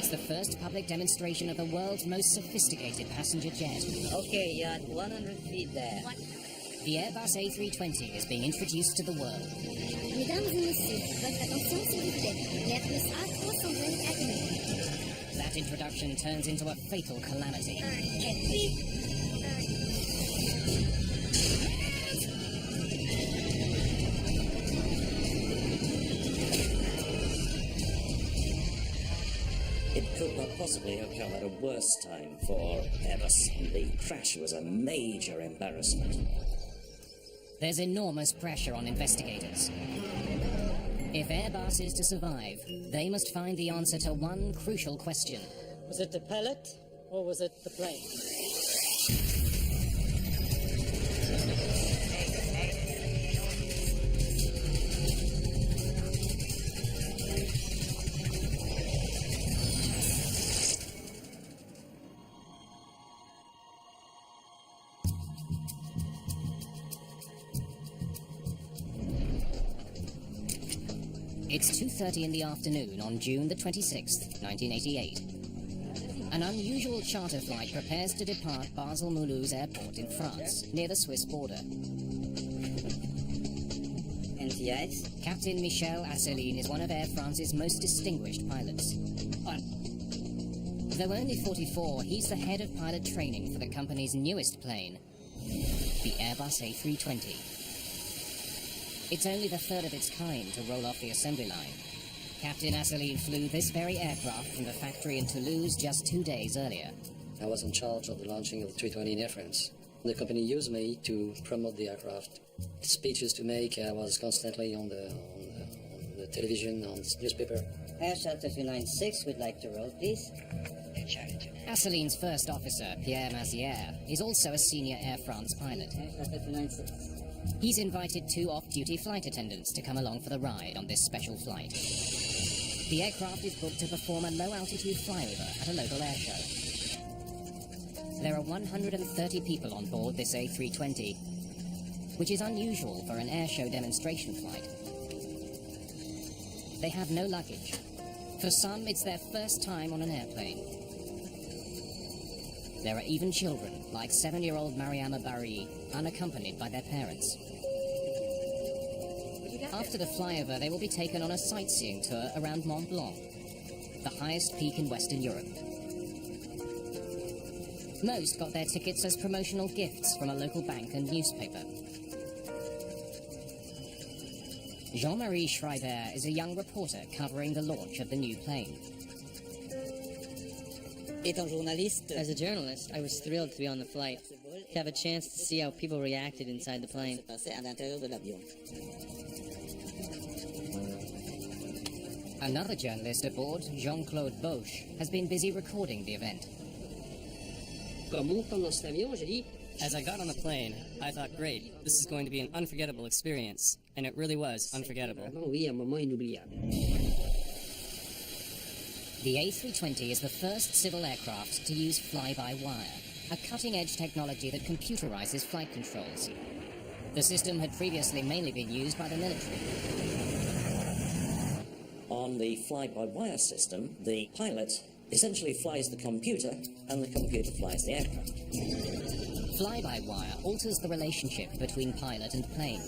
It's the first public demonstration of the world's most sophisticated passenger jet. Okay, you're at 100 feet there. What? The Airbus A320 is being introduced to the world. Mesdames et messieurs, votre attention s'il vous plaît. L'Airbus A320 admis. That introduction turns into a fatal calamity. It could not possibly have come at a worse time for Airbus. The crash was a major embarrassment. There's enormous pressure on investigators. If Airbus is to survive, they must find the answer to one crucial question. Was it the pilot, or was it the plane? It's 2:30 in the afternoon on June the 26th, 1988. An unusual charter flight prepares to depart Basel-Mulhouse Airport in France, near the Swiss border. NTIs? Captain Michel Asseline is one of Air France's most distinguished pilots. Though only 44, he's the head of pilot training for the company's newest plane, the Airbus A320. It's only the third of its kind to roll off the assembly line. Captain Asseline flew this very aircraft from the factory in Toulouse just 2 days earlier. I was in charge of the launching of the 320 in Air France. The company used me to promote the aircraft. Speeches to make, I was constantly on the television, on the newspaper. Air Shelter 296 would like to roll, please. Asseline's first officer, Pierre Mazière, is also a senior Air France pilot. Air Shelter 296. He's invited 2 off-duty flight attendants to come along for the ride on this special flight. The aircraft is booked to perform a low-altitude flyover at a local air show. There are 130 people on board this A320, which is unusual for an air show demonstration flight. They have no luggage. For some, it's their first time on an airplane. There are even children, like 7-year-old Mariama Barry, unaccompanied by their parents. After the flyover, they will be taken on a sightseeing tour around Mont Blanc, the highest peak in Western Europe. Most got their tickets as promotional gifts from a local bank and newspaper. Jean-Marie Schreiber is a young reporter covering the launch of the new plane. As a journalist, I was thrilled to be on the flight, to have a chance to see how people reacted inside the plane. Another journalist aboard, Jean-Claude Boche, has been busy recording the event. As I got on the plane, I thought, great, this is going to be an unforgettable experience. And it really was unforgettable. The A320 is the first civil aircraft to use fly-by-wire, a cutting-edge technology that computerizes flight controls. The system had previously mainly been used by the military. On the fly-by-wire system, the pilot essentially flies the computer, and the computer flies the aircraft. Fly-by-wire alters the relationship between pilot and plane.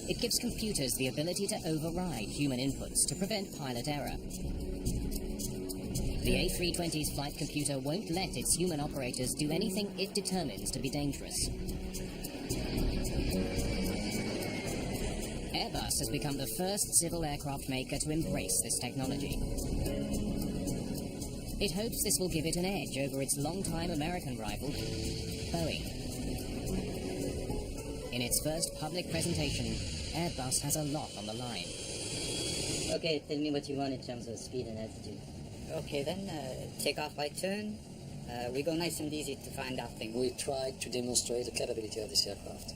It gives computers the ability to override human inputs to prevent pilot error. The A320's flight computer won't let its human operators do anything it determines to be dangerous. Airbus has become the first civil aircraft maker to embrace this technology. It hopes this will give it an edge over its longtime American rival, Boeing. In its first public presentation, Airbus has a lot on the line. Okay, tell me what you want in terms of speed and altitude. Okay, then, take off right turn. We go nice and easy to find out things. We tried to demonstrate the capability of this aircraft.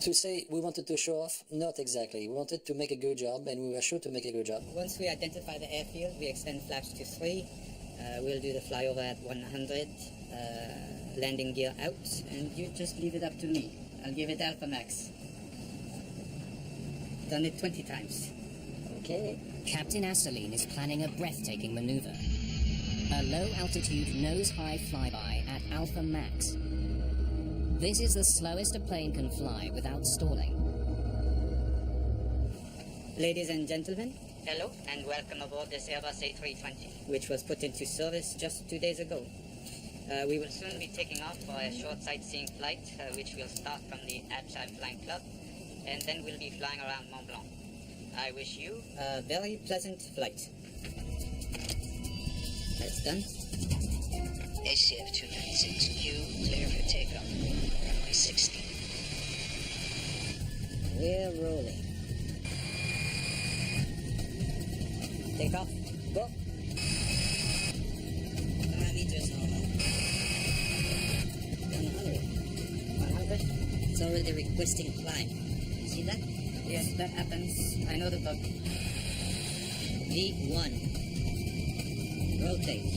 To say we wanted to show off, not exactly. We wanted to make a good job, and we were sure to make a good job. Once we identify the airfield, we extend flaps to 3. We'll do the flyover at 100, landing gear out, and you just leave it up to me. I'll give it Alpha Max. Done it 20 times. Okay. Captain Asseline is planning a breathtaking maneuver. A low-altitude nose-high flyby at Alpha Max. This is the slowest a plane can fly without stalling. Ladies and gentlemen, hello and welcome aboard this Airbus A320, which was put into service just 2 days ago. We will soon be taking off for a short sightseeing flight, which will start from the Abshai Flying Club, and then we'll be flying around Mont Blanc. I wish you a very pleasant flight. That's done. ACF 296Q, clear for takeoff. Runway 60. We're rolling. Take off. Go. Parameters normal. 100. 100. It's already requesting climb. See that? Yes, that happens. I know the bug. V1. Rotate.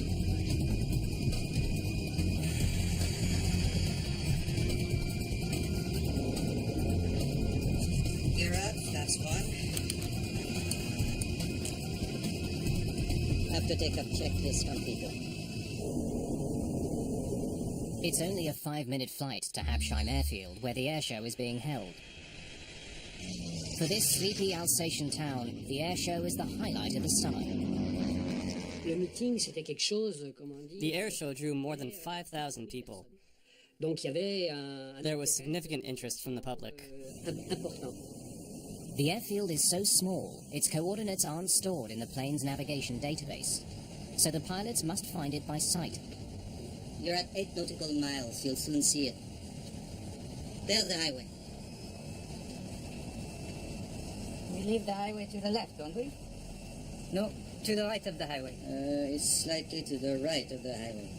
Gear up, flaps 1. After take-off checklist completed. It's only a 5-minute flight to Habsheim Airfield, where the airshow is being held. For this sleepy Alsatian town, the airshow is the highlight of the summer. Le meeting, c'était quelque chose, comment on dit. The airshow drew more than 5,000 people. Donc il y avait un There was significant interest from the public. important. The airfield is so small, its coordinates aren't stored in the plane's navigation database, so the pilots must find it by sight. You're at 8 nautical miles. You'll soon see it. There's the highway. We leave the highway to the left, don't we? No, to the right of the highway. It's slightly to the right of the highway.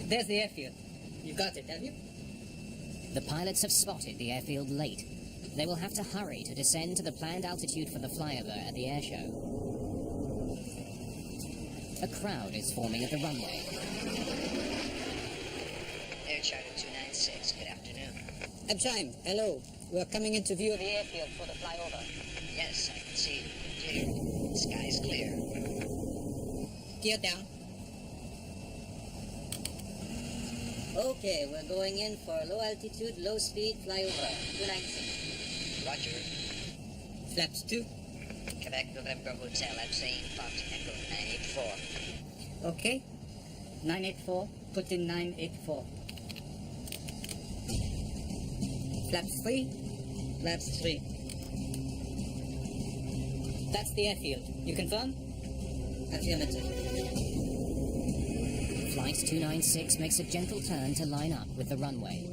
There's the airfield. You got it, have you? The pilots have spotted the airfield late. They will have to hurry to descend to the planned altitude for the flyover at the airshow. A crowd is forming at the runway. Air Charter 296, good afternoon. Abshheim, hello. We're coming into view of the airfield for the flyover. Yes, I can see you. Clear. The sky's clear. Gear down. Okay, we're going in for a low altitude, low speed flyover. 296. Roger. Flaps 2. Quebec November Hotel, Absheim, Fox Echo 984. Okay. 984. Put in 984. Flaps 3. Flaps 3. That's the airfield. You confirm? Affirmative. Flight 296 makes a gentle turn to line up with the runway.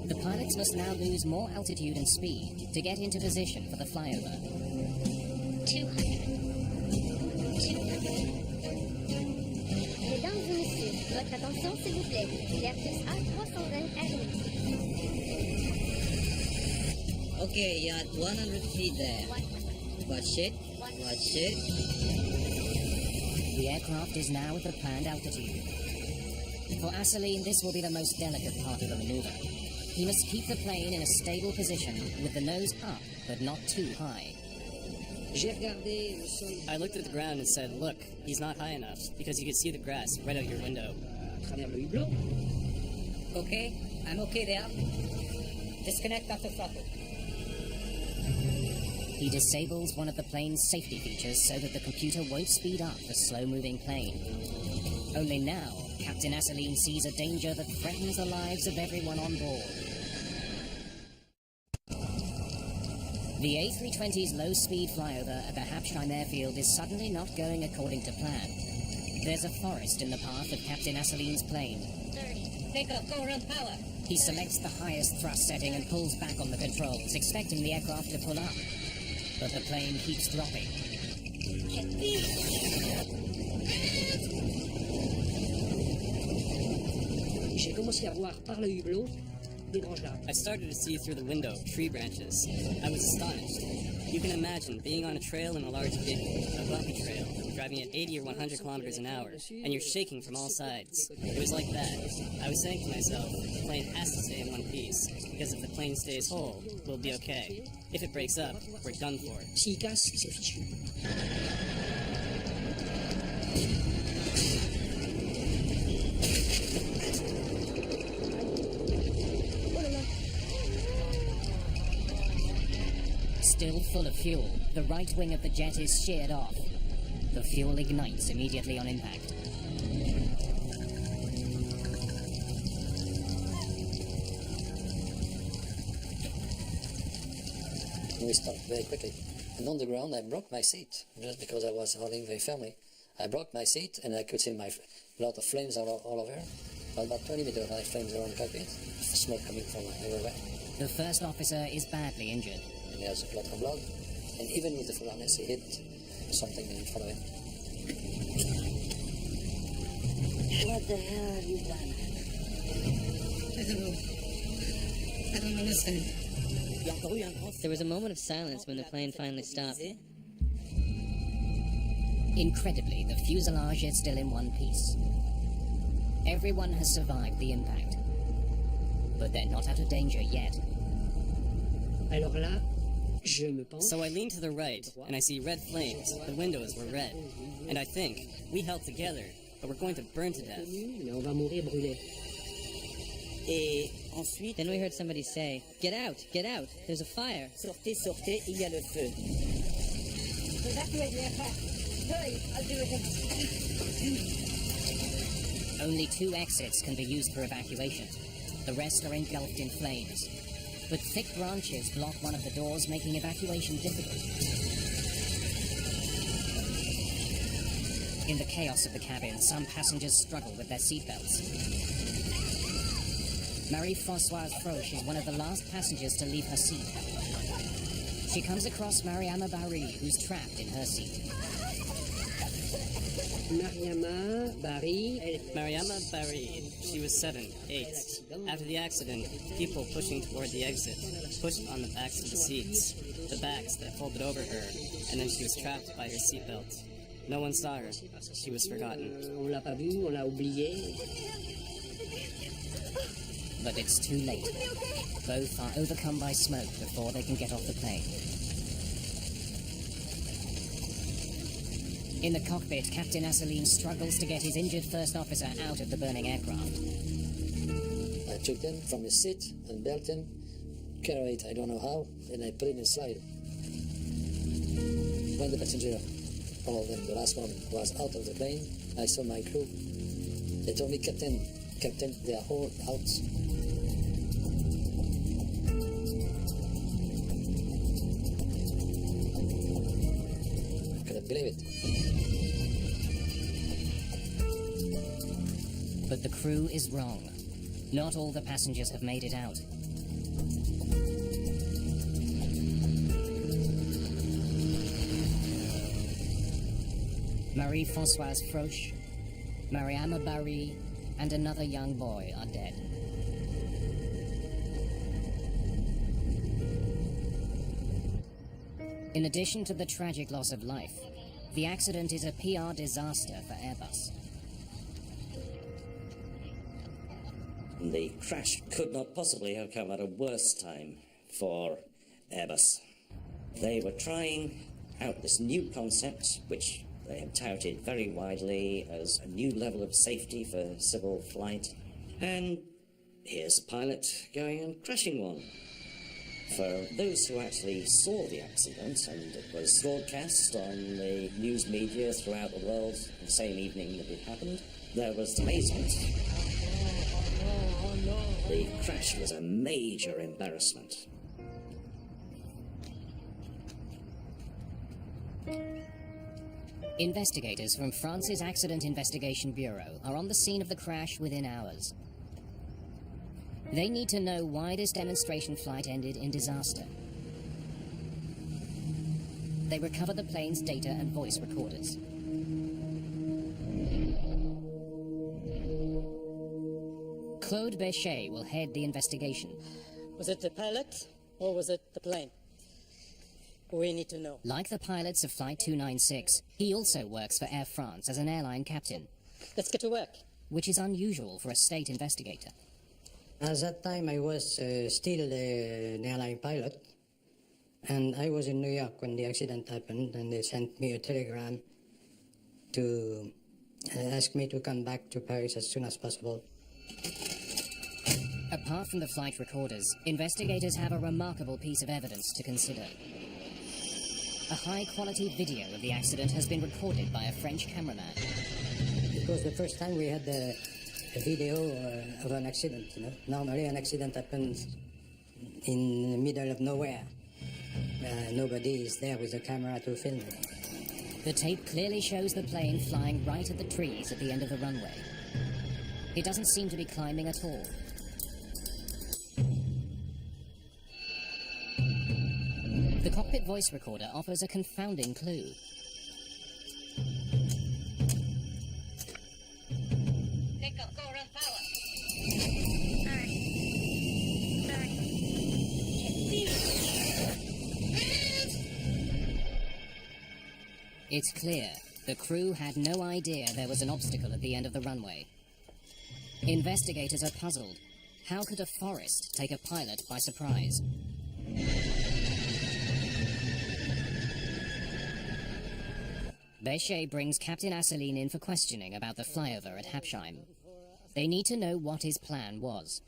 The pilots must now lose more altitude and speed to get into position for the flyover. 200. Mesdames et messieurs, votre attention s'il vous plaît. L'Airbus A320 arrive. Okay, you're at 100 feet there. Watch it. Watch it. The aircraft is now at the planned altitude. For Asseline, this will be the most delicate part of the maneuver. He must keep the plane in a stable position with the nose up, but not too high. J'ai regardé le sol I looked at the ground and said, look, he's not high enough, because you could see the grass right out your window. à travers le hublot. Okay. I'm okay there. Disconnect after throttle. He disables one of the plane's safety features so that the computer won't speed up the slow-moving plane. Only now, Captain Asseline sees a danger that threatens the lives of everyone on board. The A320's low-speed flyover at the Habsheim airfield is suddenly not going according to plan. There's a forest in the path of Captain Asseline's plane. 30. Take off. Go around power. He selects the highest thrust setting and pulls back on the controls, expecting the aircraft to pull up. But the plane keeps dropping. J'ai commencé à voir par le hublot des branches d'arbres. I started to see through the window tree branches. I was astonished. You can imagine being on a trail in a large vehicle, a bumpy trail, driving at 80 or 100 kilometers an hour, and you're shaking from all sides. It was like that. I was saying to myself, the plane has to stay in one piece, because if the plane stays whole, we'll be okay. If it breaks up, we're done for. S'il casse, c'est fichu. Still full of fuel, the right wing of the jet is sheared off. The fuel ignites immediately on impact. We stopped very quickly. And on the ground, I broke my seat, just because I was holding very firmly. I broke my seat, and I could see a lot of flames all over. About 20 meters high flames around the cockpit, smoke coming from everywhere. The first officer is badly injured. And he has a lot of blood, and even with the full harness, he hit something in front of him. What the hell have you done? I don't know. I don't understand. There was a moment of silence when the plane finally stopped. Incredibly, the fuselage is still in one piece. Everyone has survived the impact. But they're not out of danger yet. Alors là, je me penche. So I lean to the right, and I see red flames. The windows were red. And I think, we held together, but we're going to burn to death. Mais on va mourir brûlés. Et ensuite, Then we heard somebody say, "Get out! Get out! There's a fire!" sortez, sortez, il y a le feu. Only 2 exits can be used for evacuation. The rest are engulfed in flames. But thick branches block one of the doors, making evacuation difficult. In the chaos of the cabin, some passengers struggle with their seatbelts. Marie-Françoise Froche is one of the last passengers to leave her seat. She comes across Mariama Barry, who's trapped in her seat. Mariama, Barry, Mariama Barry, she was 7, 8. After the accident, people pushing toward the exit pushed on the backs of the seats, the backs that folded over her, and then she was trapped by her seatbelt. No one saw her. She was forgotten. on l'a pas vue, on l'a oubliée. But it's too late. Both are overcome by smoke before they can get off the plane. In the cockpit, Captain Asseline struggles to get his injured first officer out of the burning aircraft. I took him from his seat and belted him, carried it, I don't know how, and I put him inside. When the passenger, all of them, the last one, was out of the plane, I saw my crew. They told me, Captain, they are all out. I couldn't believe it. But the crew is wrong. Not all the passengers have made it out. Marie-Françoise Froche, Mariama Barry, and another young boy are dead. In addition to the tragic loss of life, the accident is a PR disaster for Airbus. The crash could not possibly have come at a worse time for Airbus. They were trying out this new concept, which they have touted very widely as a new level of safety for civil flight. And here's a pilot going and crashing one. For those who actually saw the accident, and it was broadcast on the news media throughout the world the same evening that it happened, there was amazement. The crash was a major embarrassment. Investigators from France's Accident Investigation Bureau are on the scene of the crash within hours. They need to know why this demonstration flight ended in disaster. They recover the plane's data and voice recorders. Claude Bechet will head the investigation. Was it the pilot or was it the plane? we need to know. Like the pilots of Flight 296, he also works for Air France as an airline captain, Let's get to work. which is unusual for a state investigator. At that time, I was still an airline pilot, and I was in New York when the accident happened, and they sent me a telegram to ask me to come back to Paris as soon as possible. Apart from the flight recorders, investigators have a remarkable piece of evidence to consider. A high-quality video of the accident has been recorded by a French cameraman. It was the first time we had a video of an accident, you know. Normally an accident happens in the middle of nowhere. Nobody is there with a camera to film it. The tape clearly shows the plane flying right at the trees at the end of the runway. It doesn't seem to be climbing at all. The cockpit voice recorder offers a confounding clue. Pick up, go run power. It's clear the crew had no idea there was an obstacle at the end of the runway. Investigators are puzzled. How could a forest take a pilot by surprise? Bechet brings Captain Asseline in for questioning about the flyover at Hapsheim. They need to know what his plan was.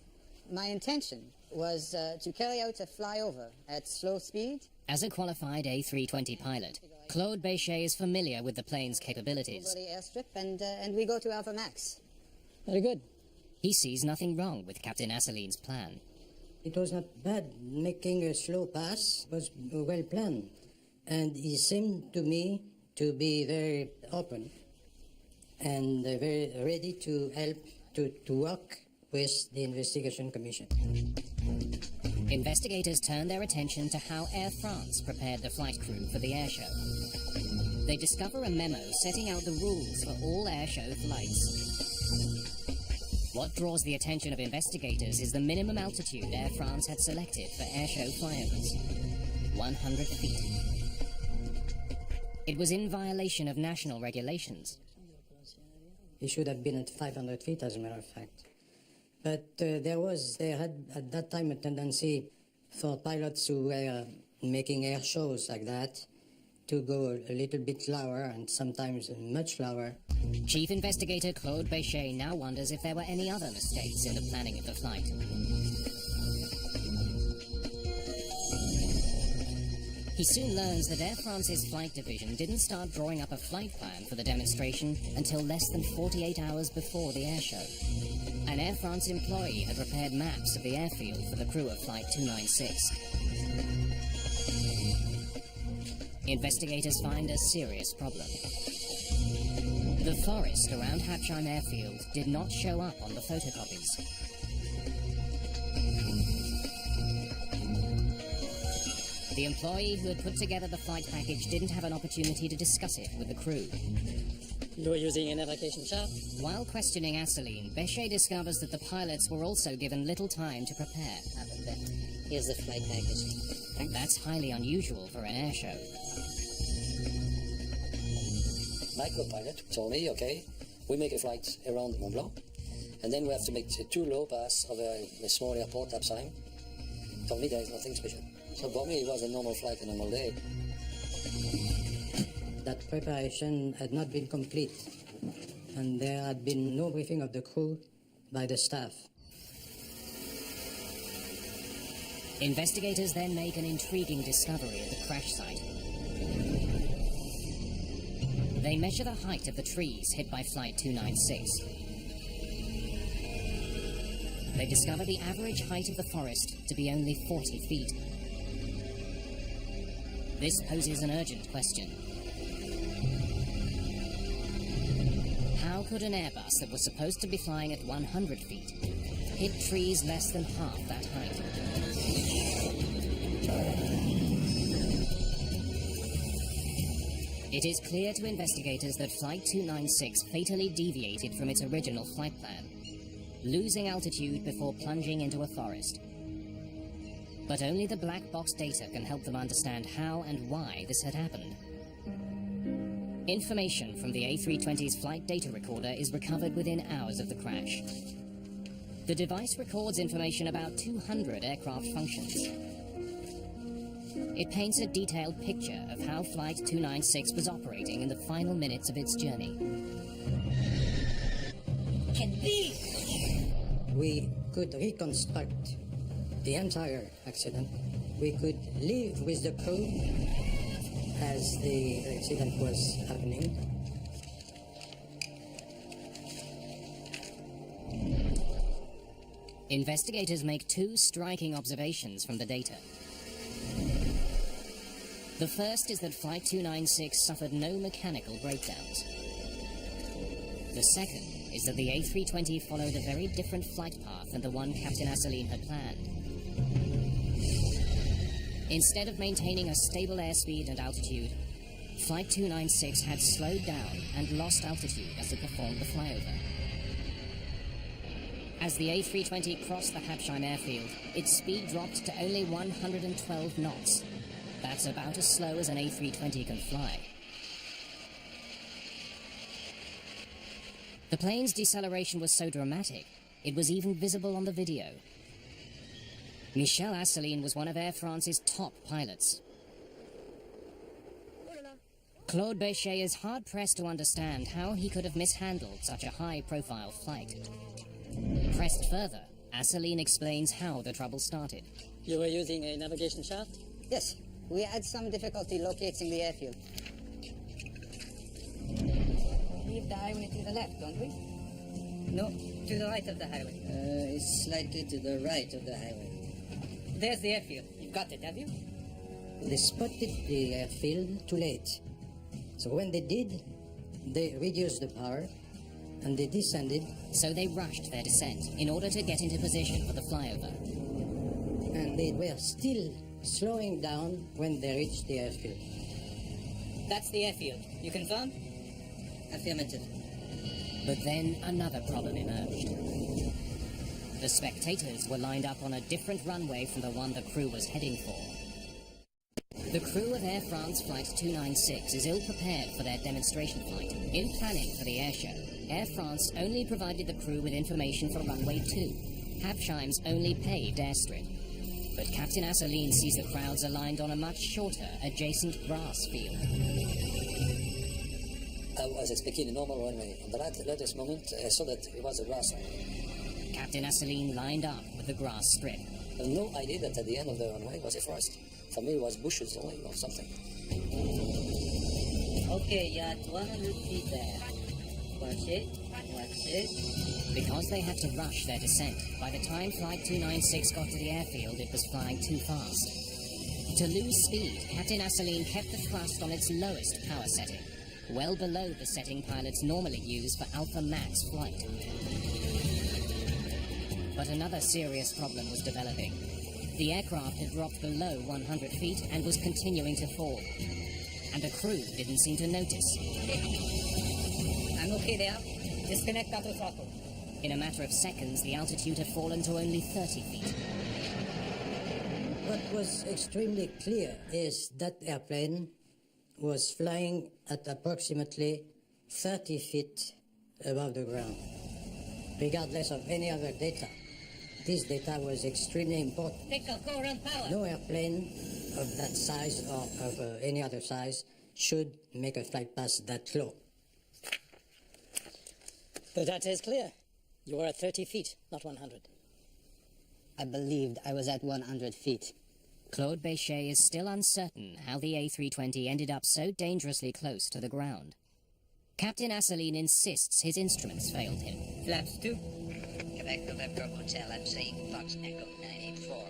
My intention was to carry out a flyover at slow speed. As a qualified A320 pilot, Claude Bechet is familiar with the plane's capabilities. Over the airstrip, and we go to Alpha Max. Very good. He sees nothing wrong with Captain Asseline's plan. It was not bad. Making a slow pass was well planned. And he seemed to me to be very open and very ready to help to work with the investigation commission. Investigators turn their attention to how Air France prepared the flight crew for the airshow. They discover a memo setting out the rules for all airshow flights. What draws the attention of investigators is the minimum altitude Air France had selected for airshow flyovers: 100 feet. It was in violation of national regulations. He should have been at 500 feet, as a matter of fact. But there had at that time a tendency for pilots who were making air shows like that to go a little bit lower and sometimes much lower. Chief Investigator Claude Bechet now wonders if there were any other mistakes in the planning of the flight. He soon learns that Air France's flight division didn't start drawing up a flight plan for the demonstration until less than 48 hours before the airshow. An Air France employee had prepared maps of the airfield for the crew of Flight 296. Investigators find a serious problem. The forest around Hapsheim Airfield did not show up on the photocopies. The employee who had put together the flight package didn't have an opportunity to discuss it with the crew. You were using a navigation chart? While questioning Asseline, Bechet discovers that the pilots were also given little time to prepare. Here's the flight package. That's highly unusual for an airshow. My co-pilot told me, okay, we make a flight around Mont Blanc, and then we have to make 2 low pass over a small airport, Hapsheim. Told me there is nothing special. So for me, it was a normal flight, a normal day. That preparation had not been complete, and there had been no briefing of the crew by the staff. Investigators then make an intriguing discovery at the crash site. They measure the height of the trees hit by Flight 296. They discover the average height of the forest to be only 40 feet. This poses an urgent question. How could an Airbus that was supposed to be flying at 100 feet hit trees less than half that height? It is clear to investigators that Flight 296 fatally deviated from its original flight plan, losing altitude before plunging into a forest. But only the black box data can help them understand how and why this had happened. Information from the A320's flight data recorder is recovered within hours of the crash. The device records information about 200 aircraft functions. It paints a detailed picture of how Flight 296 was operating in the final minutes of its journey. We could reconstruct the entire accident. We could live with the crew as the accident was happening. Investigators make two striking observations from the data. The first is that Flight 296 suffered no mechanical breakdowns. The second is that the A320 followed a very different flight path than the one Captain Asseline had planned. Instead of maintaining a stable airspeed and altitude, Flight 296 had slowed down and lost altitude as it performed the flyover. As the A320 crossed the Habsheim airfield, its speed dropped to only 112 knots. That's about as slow as an A320 can fly. The plane's deceleration was so dramatic, it was even visible on the video. Michel Asseline was one of Air France's top pilots. Claude Béchet is hard-pressed to understand how he could have mishandled such a high-profile flight. Pressed further, Asseline explains how the trouble started. You were using a navigation shaft? Yes, we had some difficulty locating the airfield. We leave the highway to the left, don't we? No, to the right of the highway. It's slightly to the right of the highway. There's the airfield. You've got it, have you? They spotted the airfield too late. So when they did, they reduced the power and they descended. So they rushed their descent in order to get into position for the flyover. And they were still slowing down when they reached the airfield. That's the airfield. You confirm? Affirmative. But then another problem emerged. The spectators were lined up on a different runway from the one the crew was heading for. The crew of Air France Flight 296 is ill-prepared for their demonstration flight. In planning for the airshow, Air France only provided the crew with information for runway 2, Habsheim's only paved airstrip. But Captain Asseline sees the crowds aligned on a much shorter, adjacent grass field. I was expecting a normal runway. On the latest moment, I saw that it was a grass one. Captain Asseline lined up with the grass strip. I had no idea that at the end of the runway was a forest. For me, it was bushes only or something. Okay, you're at 100 feet there. Watch it. Watch it. Because they had to rush their descent, by the time Flight 296 got to the airfield, it was flying too fast. To lose speed, Captain Asseline kept the thrust on its lowest power setting, well below the setting pilots normally use for Alpha Max flight. But another serious problem was developing. The aircraft had dropped below 100 feet and was continuing to fall. And the crew didn't seem to notice. I'm okay there. Disconnect auto throttle. In a matter of seconds, the altitude had fallen to only 30 feet. What was extremely clear is that airplane was flying at approximately 30 feet above the ground. Regardless of any other data, this data was extremely important. Take off, go around power. No airplane of that size or of any other size should make a flight path that low. The data is clear. You were at 30 feet, not 100. I believed I was at 100 feet. Claude Béchet is still uncertain how the A320 ended up so dangerously close to the ground. Captain Asseline insists his instruments failed him. Flaps 2. Quebec November Hotel, I'm saying Fox Echo 984.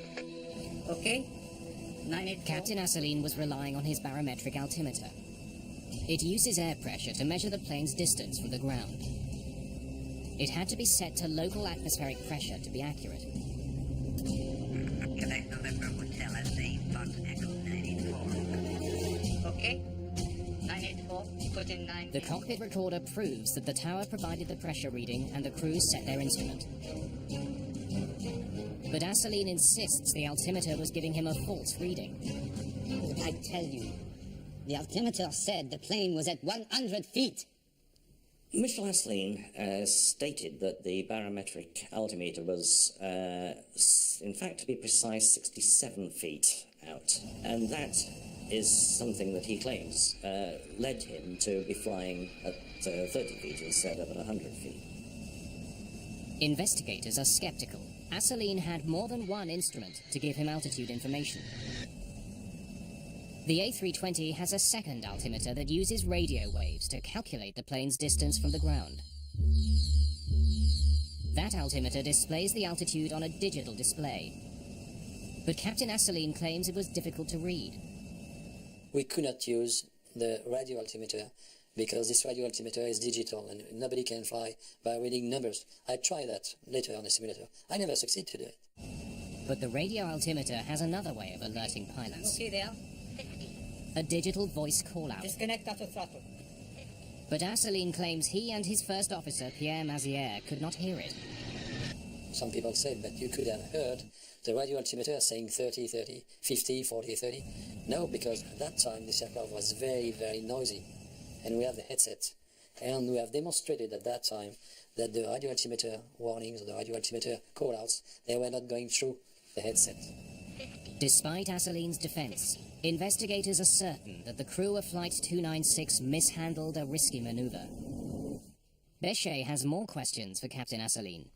Okay. 984. Captain Asseline was relying on his barometric altimeter. It uses air pressure to measure the plane's distance from the ground. It had to be set to local atmospheric pressure to be accurate. Quebec November Hotel, I'm saying Fox Echo 984. Okay. 984. Put in 9. The cockpit recorder proves that the tower provided the pressure reading and the crew set their instrument. But Asseline insists the altimeter was giving him a false reading. I tell you, the altimeter said the plane was at 100 feet. Michel Asseline stated that the barometric altimeter was, in fact, to be precise, 67 feet out. And that is something that he claims led him to be flying at 30 feet instead of at 100 feet. Investigators are skeptical. Asseline had more than one instrument to give him altitude information. The A320 has a second altimeter that uses radio waves to calculate the plane's distance from the ground. That altimeter displays the altitude on a digital display. But Captain Asseline claims it was difficult to read. We could not use the radio altimeter because this radio altimeter is digital and nobody can fly by reading numbers. I tried that later on the simulator. I never succeeded to do it. But the radio altimeter has another way of alerting pilots. Okay there. A digital voice call-out. Disconnect auto throttle. But Asseline claims he and his first officer, Pierre Mazière, could not hear it. Some people say that you could have heard the radio altimeter saying 30, 30, 50, 40, 30. No, because at that time this aircraft was very, very noisy. And we have the headset. And we have demonstrated at that time that the radio altimeter warnings or the radio altimeter call-outs, they were not going through the headset. Despite Asseline's defense, investigators are certain that the crew of Flight 296 mishandled a risky maneuver. Bechet has more questions for Captain Asseline.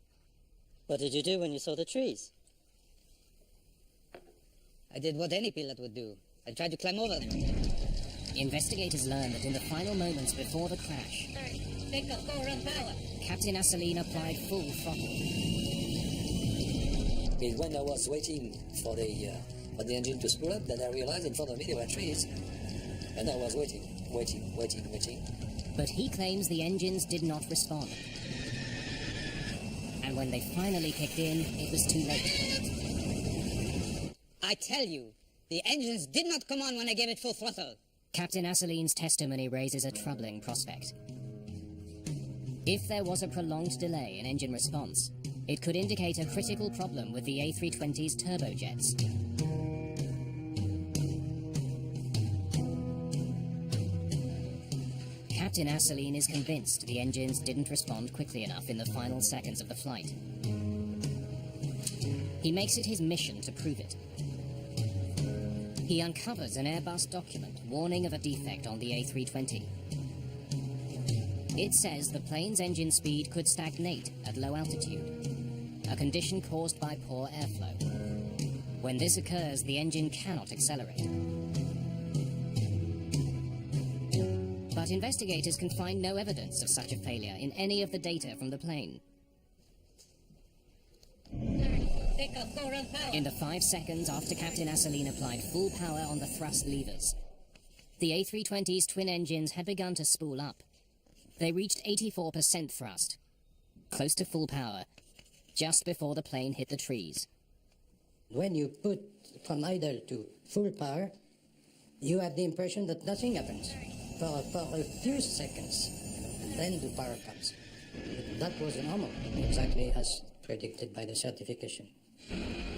What did you do when you saw the trees? I did what any pilot would do. I tried to climb over them. Investigators learn that in the final moments before the crash, Take off, go run power. Captain Asseline applied full throttle. When I was waiting for the engine to spool up, then I realized in front of me there were trees. And I was waiting. But he claims the engines did not respond. And when they finally kicked in, it was too late. I tell you, the engines did not come on when I gave it full throttle. Captain Asseline's testimony raises a troubling prospect. If there was a prolonged delay in engine response, it could indicate a critical problem with the A320's turbojets. Captain Asseline is convinced the engines didn't respond quickly enough in the final seconds of the flight. He makes it his mission to prove it. He uncovers an Airbus document warning of a defect on the A320. It says the plane's engine speed could stagnate at low altitude, a condition caused by poor airflow. When this occurs, the engine cannot accelerate. But investigators can find no evidence of such a failure in any of the data from the plane. Take off, go run power. In the 5 seconds after Captain Asseline applied full power on the thrust levers, the A320's twin engines had begun to spool up. They reached 84% thrust, close to full power, just before the plane hit the trees. When you put from idle to full power, you have the impression that nothing happens for a few seconds, and then the power comes. That was normal, exactly as predicted by the certification.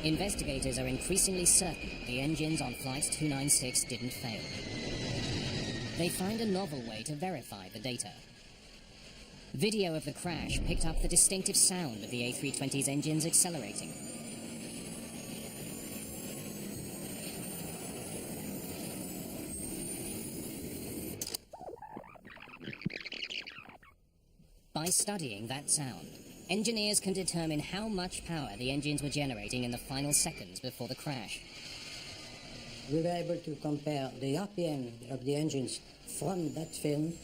Investigators are increasingly certain the engines on Flight 296 didn't fail. They find a novel way to verify the data. Video of the crash picked up the distinctive sound of the A320's engines accelerating. By studying that sound, engineers can determine how much power the engines were generating in the final seconds before the crash. We were able to compare the RPM of the engines from that film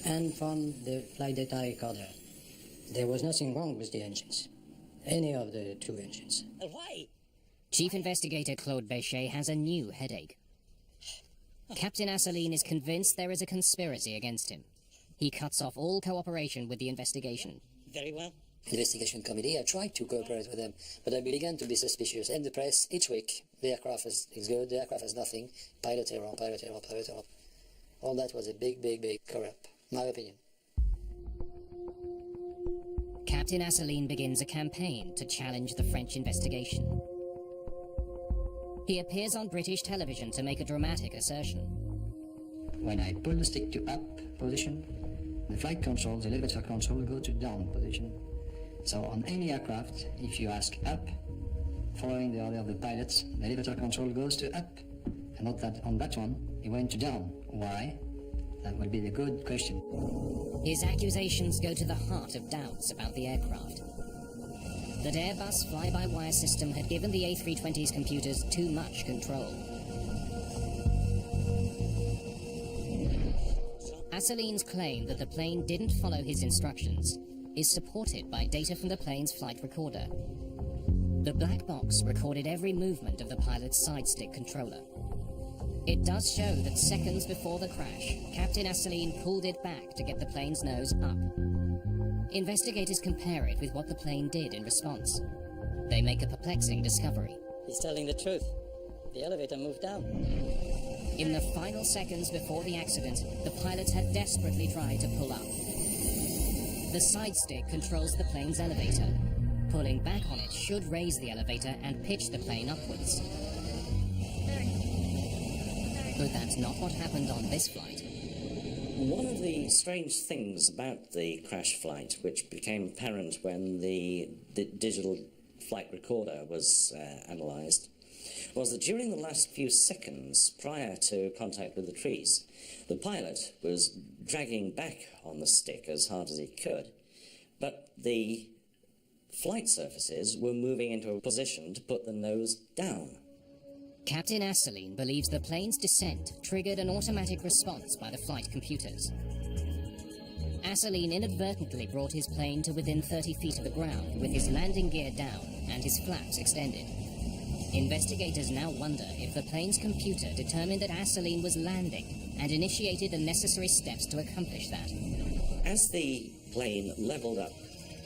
and from the flight data recorder. There was nothing wrong with the engines, any of the two engines. Why? Chief Investigator Claude Bechet has a new headache. Captain Asseline is convinced there is a conspiracy against him. He cuts off all cooperation with the investigation. Very well. Investigation committee, I tried to cooperate with them, but I began to be suspicious. And the press, each week, the aircraft is good, the aircraft has nothing, pilot error. All that was a big cover-up, my opinion. Captain Captain Asselineau begins a campaign to challenge the French investigation. He appears on British television to make a dramatic assertion. When I pull the stick to up position, the flight control, the elevator control, go to down position. So on any aircraft, if you ask up, following the order of the pilots, the elevator control goes to up. And not that on that one, it went to down. Why? That will be the good question. His accusations go to the heart of doubts about the aircraft. That Airbus fly-by-wire system had given the A320's computers too much control. Asselineau's claim that the plane didn't follow his instructions is supported by data from the plane's flight recorder. The black box recorded every movement of the pilot's side stick controller. It does show that seconds before the crash, Captain Asselineau pulled it back to get the plane's nose up. Investigators compare it with what the plane did in response. They make a perplexing discovery. He's telling the truth. The elevator moved down. In the final seconds before the accident, the pilots had desperately tried to pull up. The side stick controls the plane's elevator. Pulling back on it should raise the elevator and pitch the plane upwards. But that's not what happened on this flight. One of the strange things about the crash flight, which became apparent when the digital flight recorder was analysed, was that during the last few seconds prior to contact with the trees, the pilot was dragging back on the stick as hard as he could, but the flight surfaces were moving into a position to put the nose down. Captain Asselineau believes the plane's descent triggered an automatic response by the flight computers. Asselineau inadvertently brought his plane to within 30 feet of the ground with his landing gear down and his flaps extended. Investigators now wonder if the plane's computer determined that Asselineau was landing and initiated the necessary steps to accomplish that. As the plane levelled up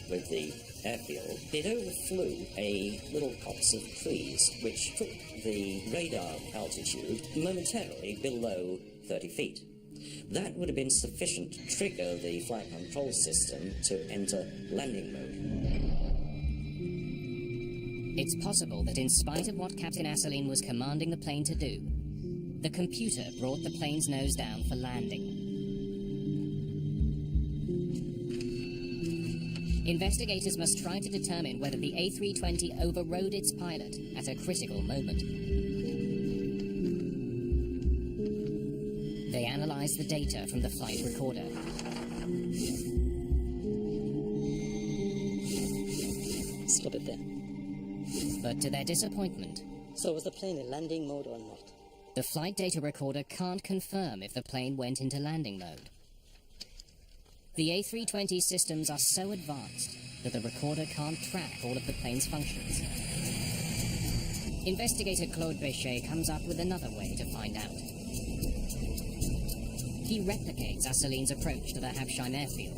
with the airfield, it overflew a little copse of trees, which took the radar altitude momentarily below 30 feet. That would have been sufficient to trigger the flight control system to enter landing mode. It's possible that in spite of what Captain Asselineau was commanding the plane to do, the computer brought the plane's nose down for landing. Investigators must try to determine whether the A320 overrode its pilot at a critical moment. They analyze the data from the flight recorder. Stop it there. But to their disappointment, So was the plane in landing mode or not? the flight data recorder can't confirm if the plane went into landing mode. The A320 systems are so advanced that the recorder can't track all of the plane's functions. Investigator Claude Béchet comes up with another way to find out. He replicates Asselineau's approach to the Habsheim airfield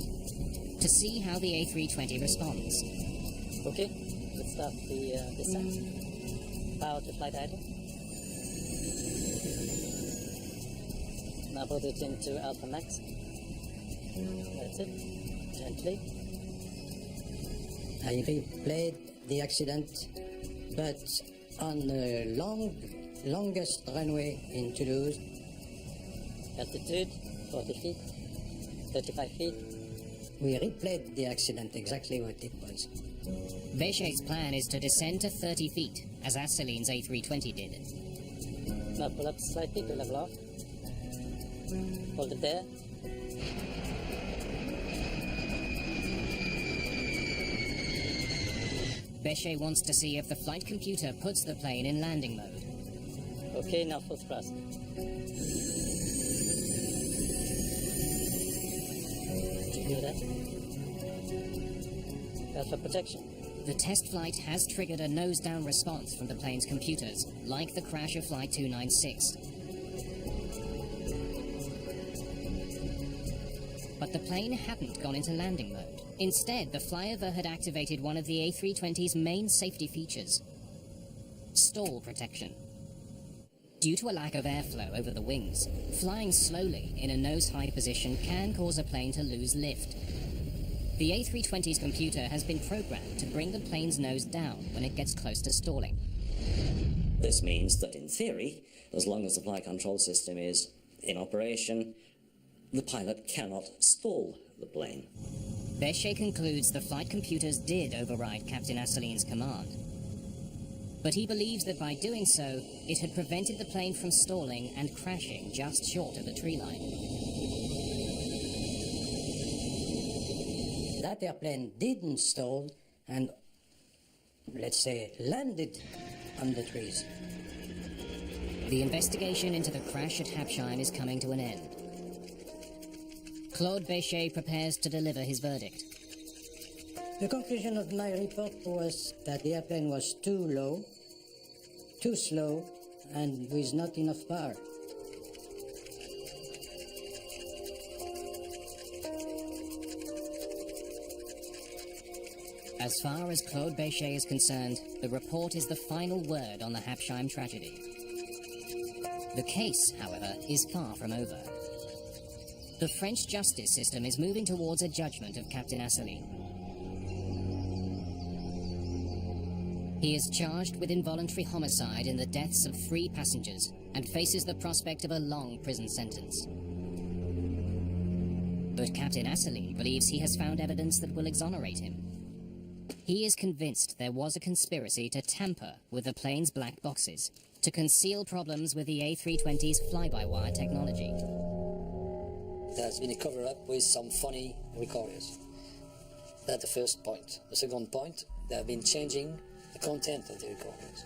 to see how the A320 responds. Okay, let's start the descent. Power to flight idle. Now put it into Alpha Max. That's it. Gently. I replayed the accident, but on the longest runway in Toulouse. Altitude, 40 feet, 35 feet. We replayed the accident exactly what it was. Béchet's plan is to descend to 30 feet, as Asselineau's A320 did. Now pull up slightly to level off. Hold it there. Béchet wants to see if the flight computer puts the plane in landing mode. Okay, now full thrust. Did you hear that? Alpha protection. The test flight has triggered a nose-down response from the plane's computers, like the crash of Flight 296. But the plane hadn't gone into landing mode. Instead, the flyover had activated one of the A320's main safety features: stall protection. Due to a lack of airflow over the wings, flying slowly in a nose-high position can cause a plane to lose lift. The A320's computer has been programmed to bring the plane's nose down when it gets close to stalling. This means that in theory, as long as the flight control system is in operation, the pilot cannot stall the plane. Bechet concludes the flight computers did override Captain Asseline's command. But he believes that by doing so, it had prevented the plane from stalling and crashing just short of the tree line. That airplane didn't stall and, let's say, landed on the trees. The investigation into the crash at Hampshire is coming to an end. Claude Bechet prepares to deliver his verdict. The conclusion of my report was that the airplane was too low, too slow, and with not enough power. As far as Claude Bechet is concerned, the report is the final word on the Hapsheim tragedy. The case, however, is far from over. The French justice system is moving towards a judgment of Captain Asseline. He is charged with involuntary homicide in the deaths of 3 passengers and faces the prospect of a long prison sentence. But Captain Asseline believes he has found evidence that will exonerate him. He is convinced there was a conspiracy to tamper with the plane's black boxes, to conceal problems with the A320's fly-by-wire technology. There's been a cover-up with some funny recorders. That's the first point. The second point, they have been changing the content of the recorders.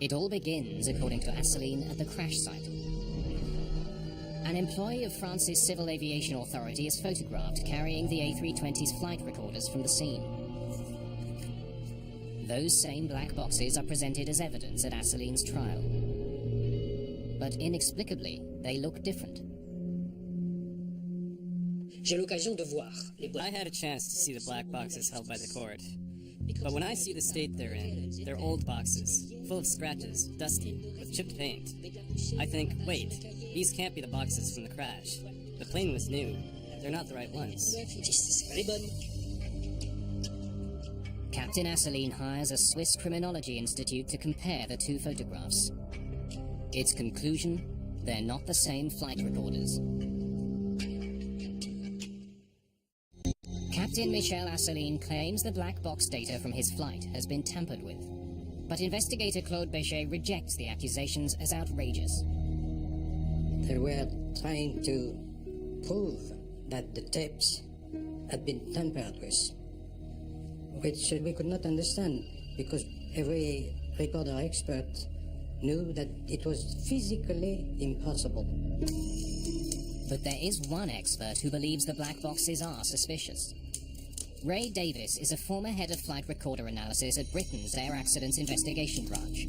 It all begins, according to Asseline, at the crash site. An employee of France's Civil Aviation Authority is photographed carrying the A320's flight recorders from the scene. Those same black boxes are presented as evidence at Asseline's trial. But inexplicably, they look different. I had a chance to see the black boxes held by the court. But when I see the state they're in, they're old boxes, full of scratches, dusty, with chipped paint. I think, wait, these can't be the boxes from the crash. The plane was new. They're not the right ones. Captain Asseline hires a Swiss criminology institute to compare the 2 photographs. Its conclusion, they're not the same flight recorders. Captain Michel Asseline claims the black box data from his flight has been tampered with. But investigator Claude Bechet rejects the accusations as outrageous. They were trying to prove that the tapes had been tampered with, which we could not understand because every recorder expert knew that it was physically impossible. But there is one expert who believes the black boxes are suspicious. Ray Davis is a former head of flight recorder analysis at Britain's Air Accidents Investigation Branch.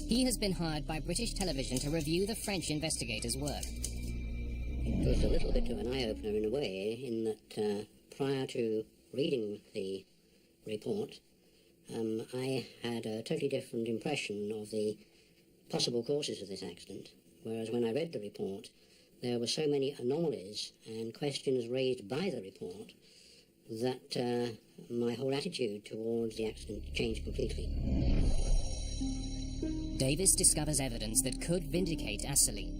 He has been hired by British television to review the French investigators' work. It was a little bit of an eye-opener in a way, in that prior to reading the report, I had a totally different impression of the possible causes of this accident, whereas when I read the report, there were so many anomalies and questions raised by the report that my whole attitude towards the accident changed completely. Davis discovers evidence that could vindicate Asseline.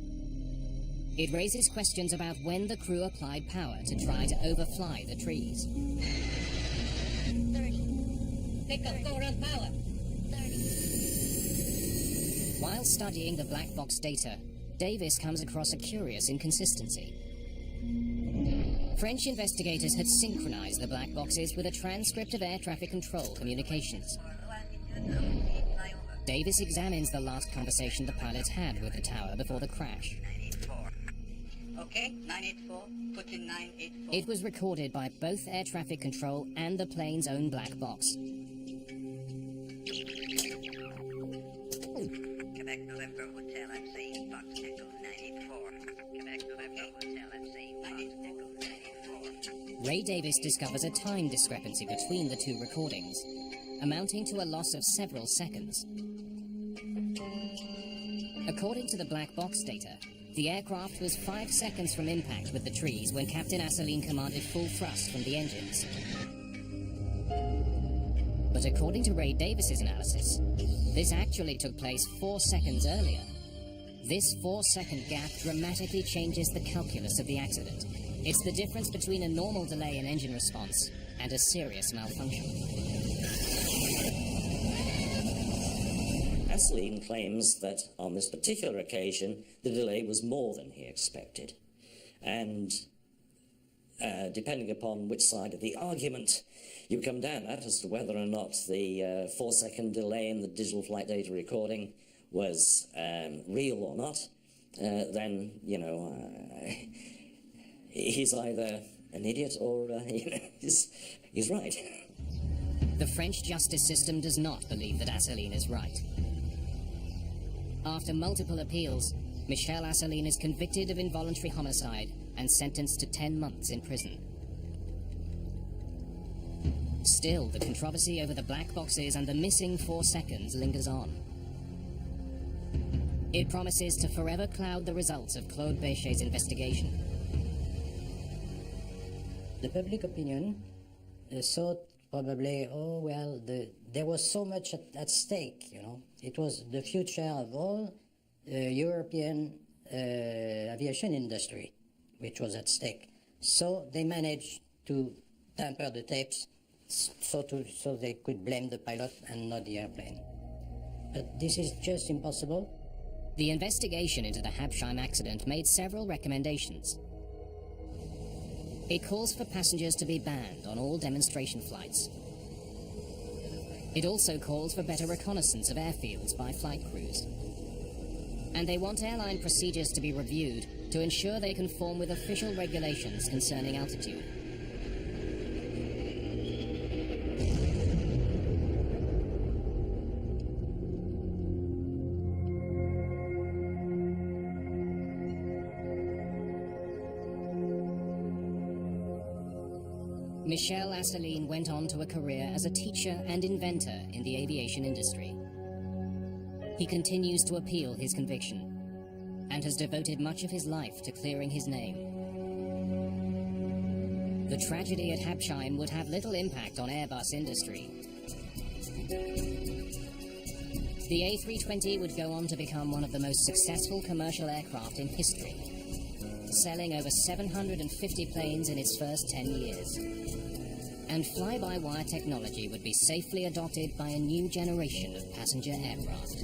It raises questions about when the crew applied power to try to overfly the trees. 30. Pick up, go around power. 30. While studying the black box data, Davis comes across a curious inconsistency. French investigators had synchronized the black boxes with a transcript of air traffic control communications. Davis examines the last conversation the pilots had with the tower before the crash. Okay, 984, put in 984. It was recorded by both air traffic control and the plane's own black box. Quebec November Hotel at Sea, Fox Echo 984. Quebec November Hotel at Sea, Fox Echo 984. Ray Davis discovers a time discrepancy between the 2 recordings, amounting to a loss of several seconds. According to the black box data, the aircraft was 5 seconds from impact with the trees when Captain Asseline commanded full thrust from the engines. But according to Ray Davis's analysis, this actually took place 4 seconds earlier. This 4-second gap dramatically changes the calculus of the accident. It's the difference between a normal delay in engine response and a serious malfunction. Asseline claims that on this particular occasion, the delay was more than he expected. And depending upon which side of the argument you come down at as to whether or not the 4-second delay in the digital flight data recording was real or not, then, you know, he's either an idiot or, you know, he's right. The French justice system does not believe that Asseline is right. After multiple appeals, Michel Asseline is convicted of involuntary homicide and sentenced to 10 months in prison. Still, the controversy over the black boxes and the missing 4 seconds lingers on. It promises to forever cloud the results of Claude Béchet's investigation. The public opinion thought probably, oh, well, there was so much at stake, you know. It was the future of all European aviation industry, which was at stake. So they managed to tamper the tapes so they could blame the pilot and not the airplane. But this is just impossible. The investigation into the Habsheim accident made several recommendations. It calls for passengers to be banned on all demonstration flights. It also calls for better reconnaissance of airfields by flight crews. And they want airline procedures to be reviewed to ensure they conform with official regulations concerning altitude. Michel Asseline went on to a career as a teacher and inventor in the aviation industry. He continues to appeal his conviction and has devoted much of his life to clearing his name. The tragedy at Habsheim would have little impact on Airbus industry. The A320 would go on to become one of the most successful commercial aircraft in history, selling over 750 planes in its first 10 years. And fly-by-wire technology would be safely adopted by a new generation of passenger aircraft.